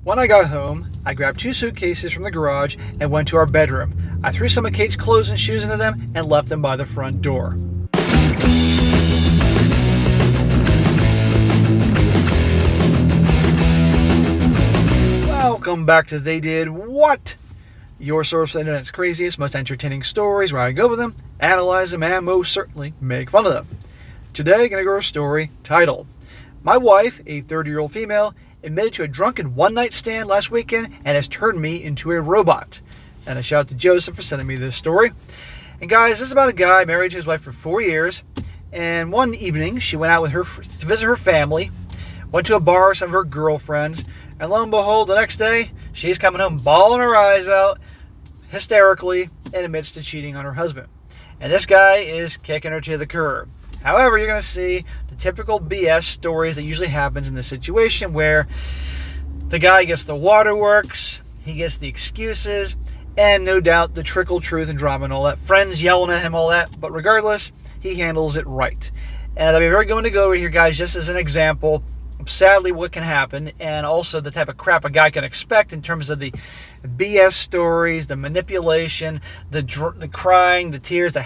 When I got home, I grabbed 2 suitcases from the garage and went to our bedroom. I threw some of Kate's clothes and shoes into them and left them by the front door. Welcome back to They Did What? Your source for the internet's craziest, most entertaining stories, where I go over them, analyze them, and most certainly make fun of them. Today, I'm going to go over a story titled, My Wife, a 30-year-old female, admitted to a drunken one-night stand last weekend and has turned me into a robot. And a shout out to Joseph for sending me this story. And guys, this is about a guy married to his wife for 4 years. And one evening, she went out with her to visit her family, went to a bar with some of her girlfriends, and lo and behold, the next day, she's coming home bawling her eyes out, hysterically, and admits to cheating on her husband. And this guy is kicking her to the curb. However, you're going to see the typical BS stories that usually happens in this situation where the guy gets the waterworks, he gets the excuses, and no doubt the trickle truth and drama and all that. Friends yelling at him, all that. But regardless, he handles it right. And I'm very going to go over here, guys, just as an example of sadly what can happen, and also the type of crap a guy can expect in terms of the BS stories, the manipulation, the crying, the tears, the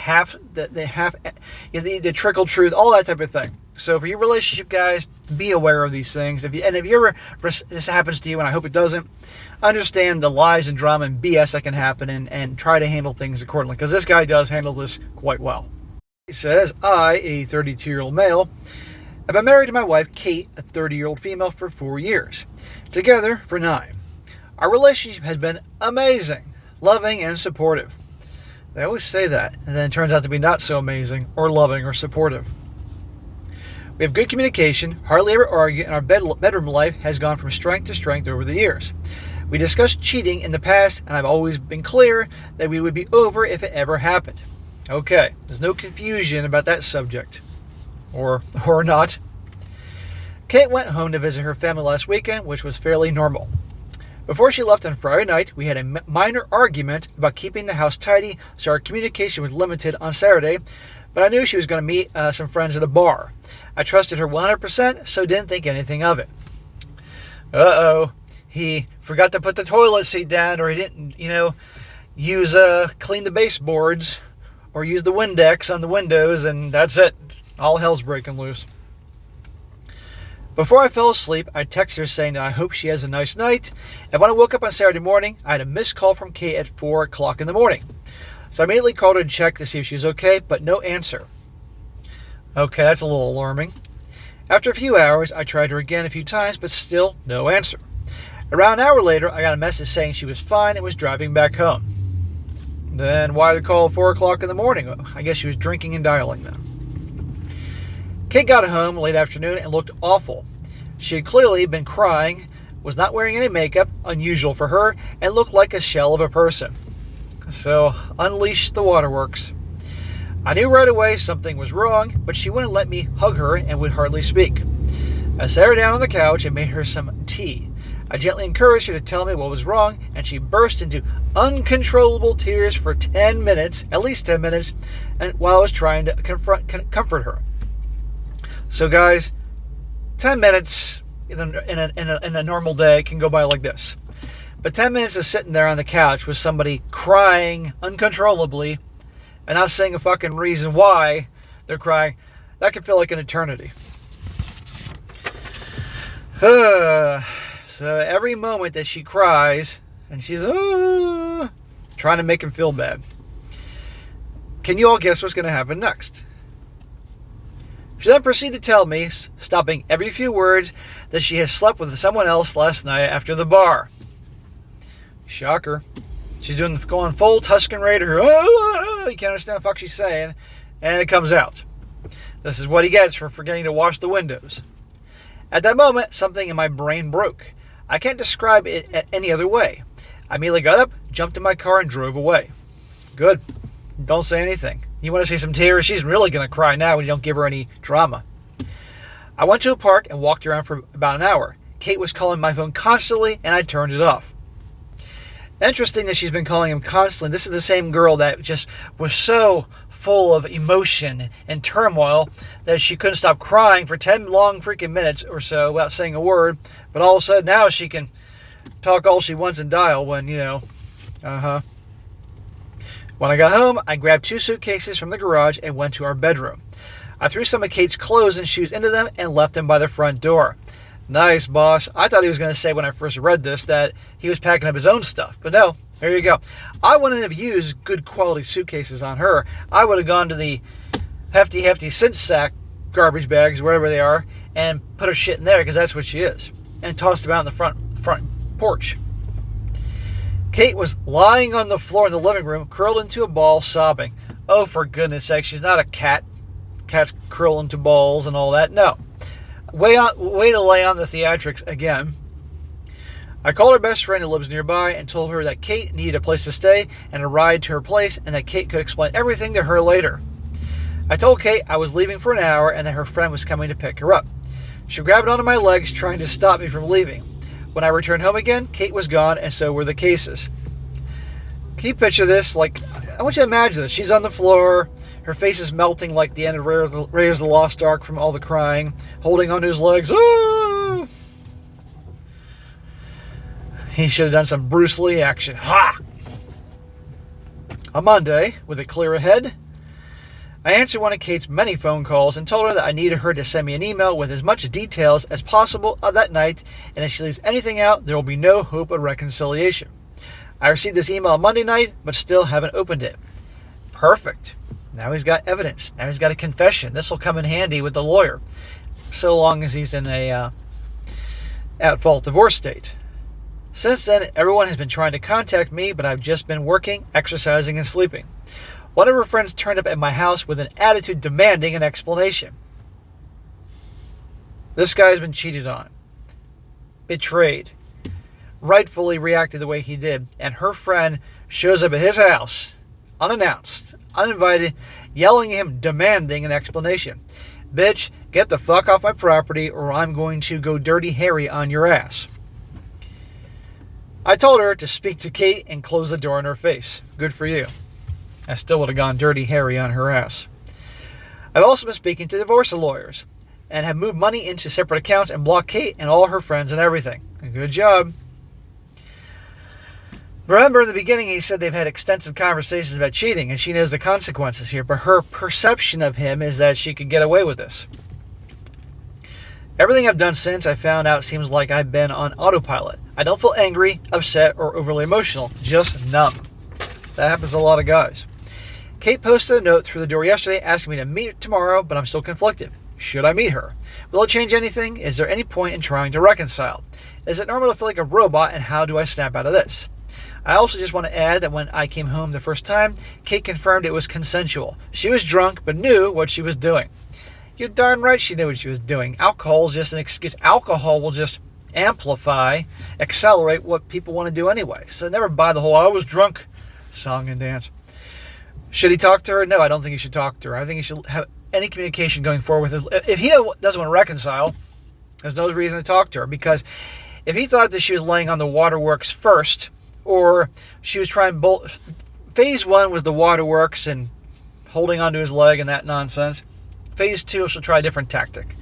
trickle truth, all that type of thing. So for your relationship, guys, be aware of these things. If this happens to you, and I hope it doesn't, understand the lies and drama and BS that can happen, and try to handle things accordingly, because this guy does handle this quite well. He says, I, a 32-year-old male, have been married to my wife, Kate, a 30-year-old female, for 4 years. Together for 9. Our relationship has been amazing, loving, and supportive. They always say that, and then it turns out to be not so amazing, or loving, or supportive. We have good communication, hardly ever argue, and our bedroom life has gone from strength to strength over the years. We discussed cheating in the past, and I've always been clear that we would be over if it ever happened. Okay, there's no confusion about that subject. Or not. Kate went home to visit her family last weekend, which was fairly normal. Before she left on Friday night, we had a minor argument about keeping the house tidy, so our communication was limited on Saturday, but I knew she was going to meet some friends at a bar. I trusted her 100%, so didn't think anything of it. Uh-oh. He forgot to put the toilet seat down, or he didn't, clean the baseboards, or use the Windex on the windows, and that's it. All hell's breaking loose. Before I fell asleep, I texted her saying that I hope she has a nice night, and when I woke up on Saturday morning, I had a missed call from Kate at 4 o'clock in the morning. So I immediately called her to check to see if she was okay, but no answer. Okay, that's a little alarming. After a few hours, I tried her again a few times, but still no answer. Around an hour later, I got a message saying she was fine and was driving back home. Then why the call at 4 o'clock in the morning? I guess she was drinking and dialing then. Kate got home late afternoon and looked awful. She had clearly been crying, was not wearing any makeup, unusual for her, and looked like a shell of a person. So, unleashed the waterworks. I knew right away something was wrong, but she wouldn't let me hug her and would hardly speak. I sat her down on the couch and made her some tea. I gently encouraged her to tell me what was wrong, and she burst into uncontrollable tears for 10 minutes, at least 10 minutes, and while I was trying to comfort her. So guys, 10 minutes in a normal day can go by like this. But 10 minutes of sitting there on the couch with somebody crying uncontrollably and not saying a fucking reason why they're crying, that can feel like an eternity. So every moment that she cries and she's trying to make him feel bad. Can you all guess what's going to happen next? She then proceeded to tell me, stopping every few words, that she has slept with someone else last night after the bar. Shocker. She's going full Tuscan Raider. You can't understand what the fuck she's saying. And it comes out. This is what he gets for forgetting to wash the windows. At that moment, something in my brain broke. I can't describe it any other way. I immediately got up, jumped in my car, and drove away. Good. Don't say anything. You want to see some tears? She's really going to cry now when you don't give her any drama. I went to a park and walked around for about an hour. Kate was calling my phone constantly, and I turned it off. Interesting that she's been calling him constantly. This is the same girl that just was so full of emotion and turmoil that she couldn't stop crying for 10 long freaking minutes or so without saying a word. But all of a sudden now she can talk all she wants and dial when, When I got home, I grabbed 2 suitcases from the garage and went to our bedroom. I threw some of Kate's clothes and shoes into them and left them by the front door. Nice, boss. I thought he was going to say when I first read this that he was packing up his own stuff, but no, there you go. I wouldn't have used good quality suitcases on her. I would have gone to the hefty cinch sack garbage bags, wherever they are, and put her shit in there because that's what she is, and tossed them out in the front porch. Kate was lying on the floor in the living room, curled into a ball, sobbing. Oh, for goodness sake, she's not a cat. Cats curl into balls and all that. No. Way to lay on the theatrics again. I called her best friend who lives nearby and told her that Kate needed a place to stay and a ride to her place and that Kate could explain everything to her later. I told Kate I was leaving for an hour and that her friend was coming to pick her up. She grabbed onto my legs, trying to stop me from leaving. When I returned home again, Kate was gone, and so were the cases. Can you picture this? Like, I want you to imagine this. She's on the floor, her face is melting like the end of Raiders of the Lost Ark from all the crying, holding onto his legs. Ah! He should have done some Bruce Lee action. Ha! On Monday, with a clear head, I answered one of Kate's many phone calls and told her that I needed her to send me an email with as much details as possible of that night, and if she leaves anything out, there will be no hope of reconciliation. I received this email Monday night, but still haven't opened it. Perfect. Now he's got evidence. Now he's got a confession. This will come in handy with the lawyer, so long as he's in a at-fault divorce state. Since then, everyone has been trying to contact me, but I've just been working, exercising, and sleeping. One of her friends turned up at my house with an attitude demanding an explanation. This guy's been cheated on, betrayed, rightfully reacted the way he did, and her friend shows up at his house, unannounced, uninvited, yelling at him, demanding an explanation. Bitch, get the fuck off my property or I'm going to go Dirty Harry on your ass. I told her to speak to Kate and close the door in her face. Good for you. I still would have gone Dirty Harry on her ass. I've also been speaking to divorce lawyers and have moved money into separate accounts and blocked Kate and all her friends and everything. Good job. Remember in the beginning he said they've had extensive conversations about cheating and she knows the consequences here, but her perception of him is that she could get away with this. Everything I've done since I found out seems like I've been on autopilot. I don't feel angry, upset, or overly emotional, just numb. That happens to a lot of guys. Kate posted a note through the door yesterday asking me to meet tomorrow, but I'm still conflicted. Should I meet her? Will it change anything? Is there any point in trying to reconcile? Is it normal to feel like a robot, and how do I snap out of this? I also just want to add that when I came home the first time, Kate confirmed it was consensual. She was drunk, but knew what she was doing. You're darn right she knew what she was doing. Alcohol is just an excuse. Alcohol will just amplify, accelerate what people want to do anyway. So never buy the whole, I was drunk song and dance. Should he talk to her? No, I don't think he should talk to her. I think he should have any communication going forward with her. If he doesn't want to reconcile, there's no reason to talk to her, because if he thought that she was laying on the waterworks first, or she was trying phase 1 was the waterworks and holding onto his leg and that nonsense. Phase 2, she'll try a different tactic.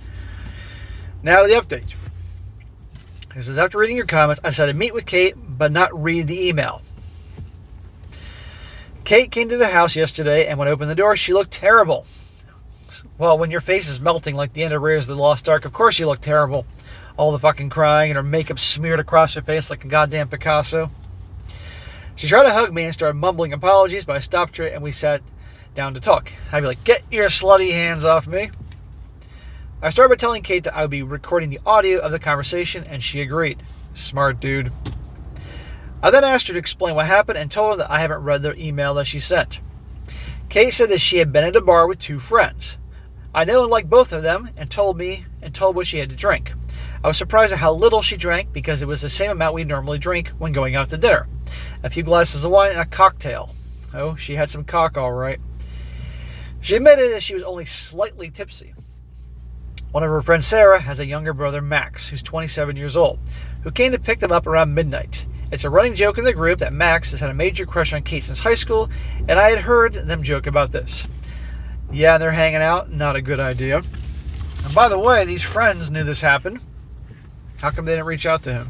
Now to the update. This is after reading your comments, I decided to meet with Kate, but not read the email. Kate came to the house yesterday, and when I opened the door, she looked terrible. Well, when your face is melting like the end of Raiders of the Lost Ark, of course you look terrible. All the fucking crying and her makeup smeared across her face like a goddamn Picasso. She tried to hug me and started mumbling apologies, but I stopped her and we sat down to talk. I'd be like, get your slutty hands off me. I started by telling Kate that I would be recording the audio of the conversation, and she agreed. Smart dude. I then asked her to explain what happened and told her that I haven't read the email that she sent. Kate said that she had been at a bar with 2 friends. I know and liked both of them and told what she had to drink. I was surprised at how little she drank because it was the same amount we normally drink when going out to dinner. A few glasses of wine and a cocktail. Oh, she had some cock all right. She admitted that she was only slightly tipsy. One of her friends, Sarah, has a younger brother, Max, who's 27 years old, who came to pick them up around midnight. It's a running joke in the group that Max has had a major crush on Kate since high school, and I had heard them joke about this. Yeah, they're hanging out. Not a good idea. And by the way, these friends knew this happened. How come they didn't reach out to him?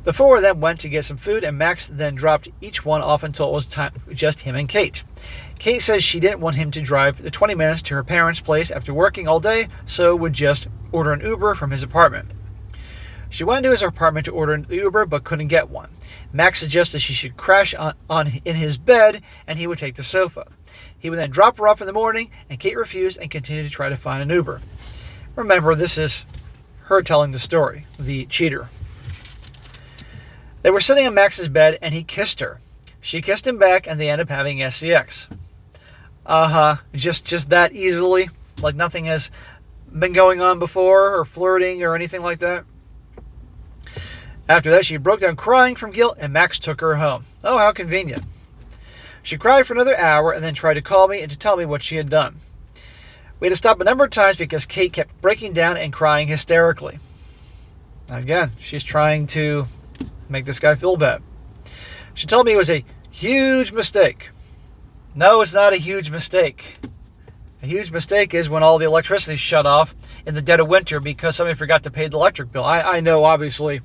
The four then went to get some food, and Max then dropped each one off until it was time just him and Kate. Kate says she didn't want him to drive the 20 minutes to her parents' place after working all day, so would just order an Uber from his apartment. She went to his apartment to order an Uber, but couldn't get one. Max suggested she should crash in his bed, and he would take the sofa. He would then drop her off in the morning, and Kate refused and continued to try to find an Uber. Remember, this is her telling the story, the cheater. They were sitting on Max's bed, and he kissed her. She kissed him back, and they ended up having sex. Just that easily? Like nothing has been going on before, or flirting, or anything like that? After that, she broke down crying from guilt, and Max took her home. Oh, how convenient. She cried for another hour, and then tried to call me and to tell me what she had done. We had to stop a number of times because Kate kept breaking down and crying hysterically. Again, she's trying to make this guy feel bad. She told me it was a huge mistake. No, it's not a huge mistake. A huge mistake is when all the electricity is shut off in the dead of winter because somebody forgot to pay the electric bill. I know, obviously,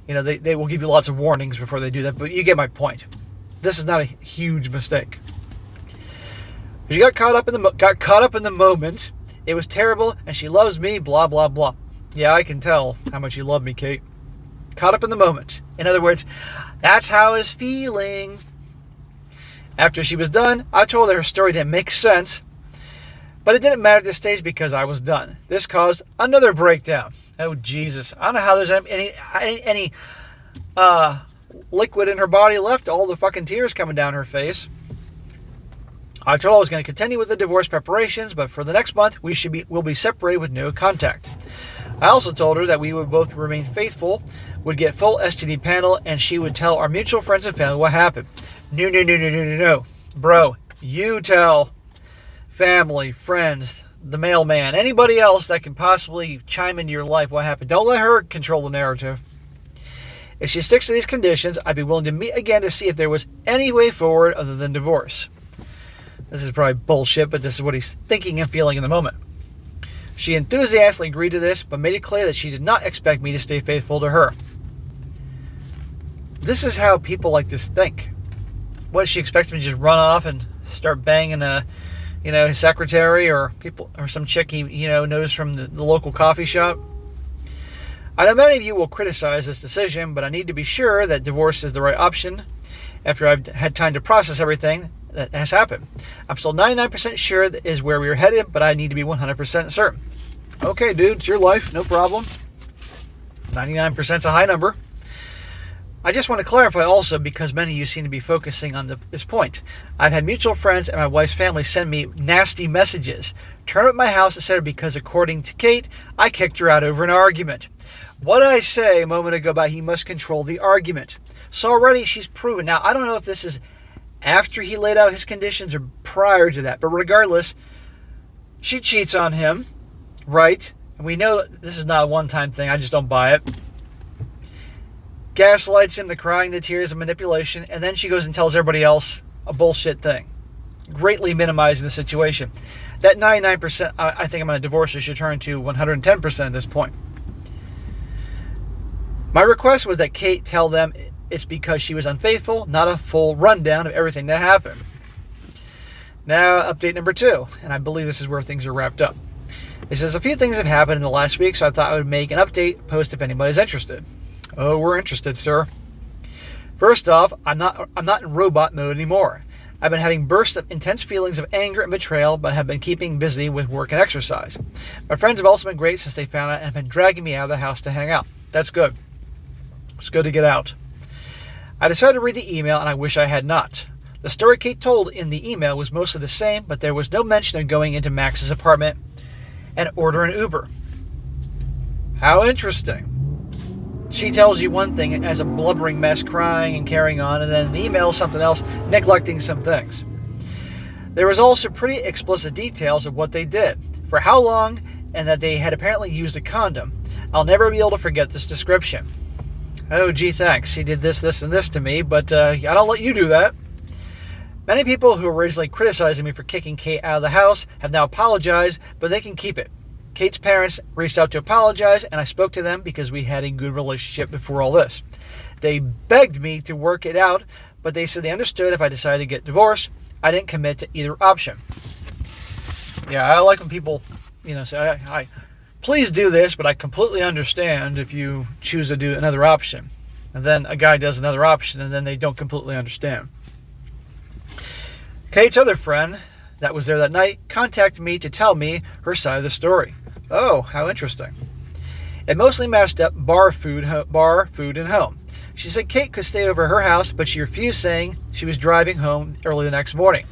they will give you lots of warnings before they do that, but you get my point. This is not a huge mistake. She got caught up in the moment. It was terrible, and she loves me, blah, blah, blah. Yeah, I can tell how much you love me, Kate. Caught up in the moment. In other words, that's how I was feeling. After she was done, I told her her story didn't make sense, but it didn't matter at this stage because I was done. This caused another breakdown. Oh, Jesus. I don't know how there's any liquid in her body left. All the fucking tears coming down her face. I told her I was going to continue with the divorce preparations, but for the next month, we'll be separated with no contact. I also told her that we would both remain faithful, would get full STD panel, and she would tell our mutual friends and family what happened. No. Bro, you tell family, friends, the mailman, anybody else that can possibly chime into your life what happened. Don't let her control the narrative. If she sticks to these conditions, I'd be willing to meet again to see if there was any way forward other than divorce. This is probably bullshit, but this is what he's thinking and feeling in the moment. She enthusiastically agreed to this, but made it clear that she did not expect me to stay faithful to her. This is how people like this think. What, she expects me to just run off and start banging his secretary or some chick he knows from the local coffee shop? I know many of you will criticize this decision, but I need to be sure that divorce is the right option after I've had time to process everything that has happened. I'm still 99% sure that is where we are headed, but I need to be 100% certain. Okay, dude, it's your life, no problem. 99% is a high number. I just want to clarify also, because many of you seem to be focusing on this point. I've had mutual friends and my wife's family send me nasty messages. Turn up at my house, etc., because according to Kate, I kicked her out over an argument. What did I say a moment ago about he must control the argument? So already she's proven. Now, I don't know if this is after he laid out his conditions or prior to that, but regardless, she cheats on him, right? And we know this is not a one-time thing. I just don't buy it. Gaslights him, the crying, the tears, the manipulation, and then she goes and tells everybody else a bullshit thing, greatly minimizing the situation. That 99%, I think I'm going to divorce her, should turn to 110% at this point. My request was that Kate tell them it's because she was unfaithful, not a full rundown of everything that happened. Now, update number 2, and I believe this is where things are wrapped up. It says a few things have happened in the last week, so I thought I would make an update post if anybody's interested. Oh, we're interested, sir. First off, I'm not in robot mode anymore. I've been having bursts of intense feelings of anger and betrayal, but have been keeping busy with work and exercise. My friends have also been great since they found out and have been dragging me out of the house to hang out. That's good. It's good to get out. I decided to read the email, and I wish I had not. The story Kate told in the email was mostly the same, but there was no mention of going into Max's apartment and ordering an Uber. How interesting. She tells you one thing as a blubbering mess, crying and carrying on, and then in the email something else, neglecting some things. There was also pretty explicit details of what they did, for how long, and that they had apparently used a condom. I'll never be able to forget this description. Oh, gee, thanks. He did this, and this to me, but I don't let you do that. Many people who originally criticized me for kicking Kate out of the house have now apologized, but they can keep it. Kate's parents reached out to apologize, and I spoke to them because we had a good relationship before all this. They begged me to work it out, but they said they understood if I decided to get divorced. I didn't commit to either option. Yeah, I like when people, say, I please do this, but I completely understand if you choose to do another option. And then a guy does another option, and then they don't completely understand. Kate's other friend that was there that night contacted me to tell me her side of the story. Oh, how interesting. It mostly matched up bar, food, and home. She said Kate could stay over at her house, but she refused, saying she was driving home early the next morning.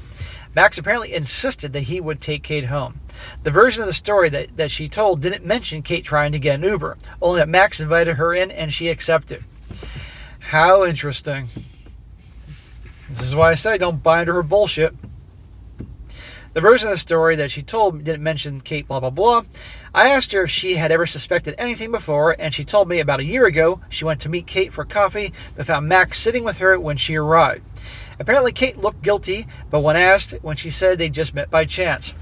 Max apparently insisted that he would take Kate home. The version of the story that she told didn't mention Kate trying to get an Uber, only that Max invited her in and she accepted. How interesting. This is why I say don't buy into her bullshit. The version of the story that she told didn't mention Kate, blah, blah, blah. I asked her if she had ever suspected anything before, and she told me about a year ago she went to meet Kate for coffee, but found Max sitting with her when she arrived. Apparently Kate looked guilty, but when she said they just met by chance.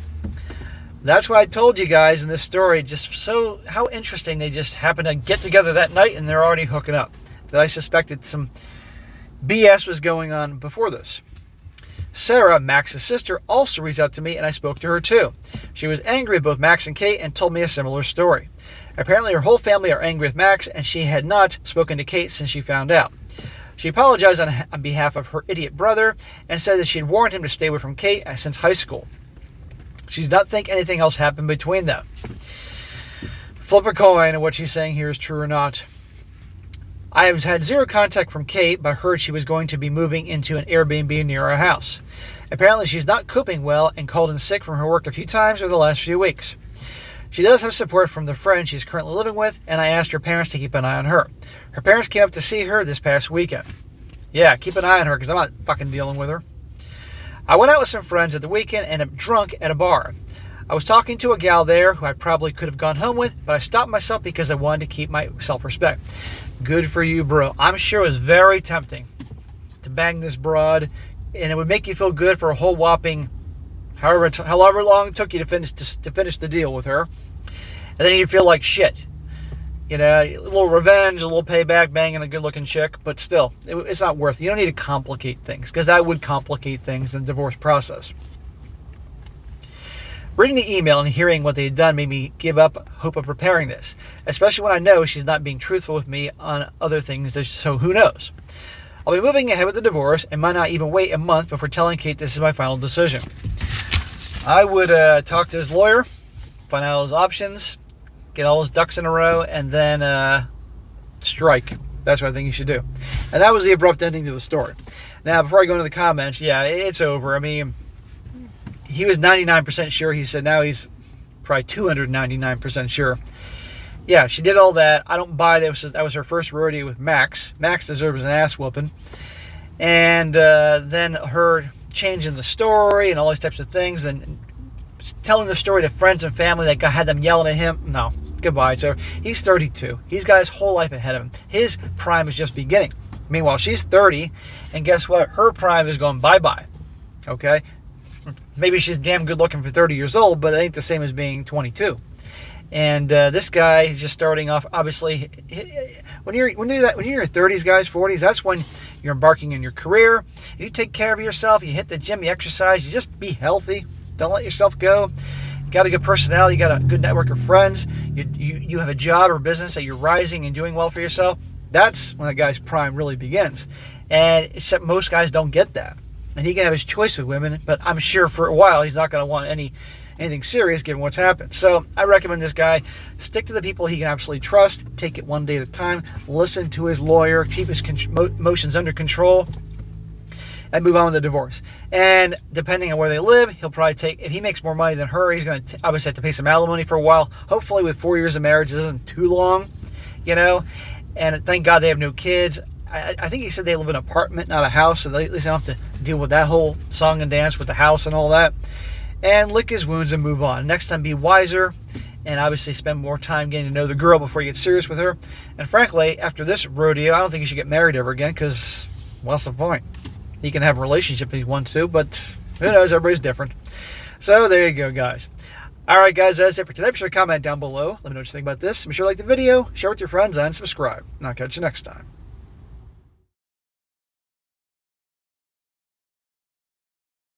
That's what I told you guys in this story, just so how interesting they just happened to get together that night and they're already hooking up. That I suspected some BS was going on before this. Sarah, Max's sister, also reached out to me and I spoke to her too. She was angry with both Max and Kate and told me a similar story. Apparently her whole family are angry with Max and she had not spoken to Kate since she found out. She apologized on behalf of her idiot brother and said that she had warned him to stay away from Kate since high school. She did not think anything else happened between them. Flip a coin and what she's saying here is true or not. I have had zero contact from Kate, but heard she was going to be moving into an Airbnb near our house. Apparently she's not coping well and called in sick from her work a few times over the last few weeks. She does have support from the friend she's currently living with, and I asked her parents to keep an eye on her. Her parents came up to see her this past weekend. Yeah, keep an eye on her because I'm not fucking dealing with her. I went out with some friends at the weekend and am drunk at a bar. I was talking to a gal there who I probably could have gone home with, but I stopped myself because I wanted to keep my self-respect. Good for you, bro. I'm sure it was very tempting to bang this broad, and it would make you feel good for a whole whopping however long it took you to finish the deal with her. And then you feel like shit. A little revenge, a little payback, banging a good-looking chick, but still, it's not worth it. You don't need to complicate things, because that would complicate things in the divorce process. Reading the email and hearing what they had done made me give up hope of preparing this, especially when I know she's not being truthful with me on other things, so who knows? I'll be moving ahead with the divorce and might not even wait a month before telling Kate this is my final decision. I would talk to his lawyer, find out his options, get all his ducks in a row, and then strike. That's what I think you should do. And that was the abrupt ending to the story. Now, before I go into the comments, yeah, it's over. I mean, he was 99% sure. He said now he's probably 299% sure. Yeah, she did all that. I don't buy that. That was her first rodeo with Max. Max deserves an ass whooping. And then her changing the story and all these types of things, and telling the story to friends and family that had them yelling at him. No, goodbye. So he's 32. He's got his whole life ahead of him. His prime is just beginning. Meanwhile, she's 30, and guess what? Her prime is going bye-bye. Okay? Maybe she's damn good looking for 30 years old, but it ain't the same as being 22. And this guy is just starting off. Obviously, when you're in your 30s, guys, 40s, that's when you're embarking in your career. You take care of yourself. You hit the gym. You exercise. You just be healthy. Don't let yourself go. You got a good personality. You got a good network of friends. You have a job or business that you're rising and doing well for yourself. That's when that guy's prime really begins. And except most guys don't get that. And he can have his choice with women, but I'm sure for a while he's not going to want anything serious given what's happened. So I recommend this guy stick to the people he can absolutely trust, take it one day at a time, listen to his lawyer, keep his emotions under control, and move on with the divorce. And depending on where they live, he'll probably if he makes more money than her, he's going to obviously have to pay some alimony for a while. Hopefully with 4 years of marriage, this isn't too long, and thank God they have no kids. I think he said they live in an apartment, not a house, so at least they don't have to deal with that whole song and dance with the house and all that. And lick his wounds and move on. Next time, be wiser, and obviously spend more time getting to know the girl before you get serious with her. And frankly, after this rodeo, I don't think you should get married ever again, because what's the point? He can have a relationship if he wants to, but who knows, everybody's different. So there you go, guys. All right, guys, that's it for today. Be sure to comment down below. Let me know what you think about this. Be sure to like the video, share with your friends, and subscribe. And I'll catch you next time.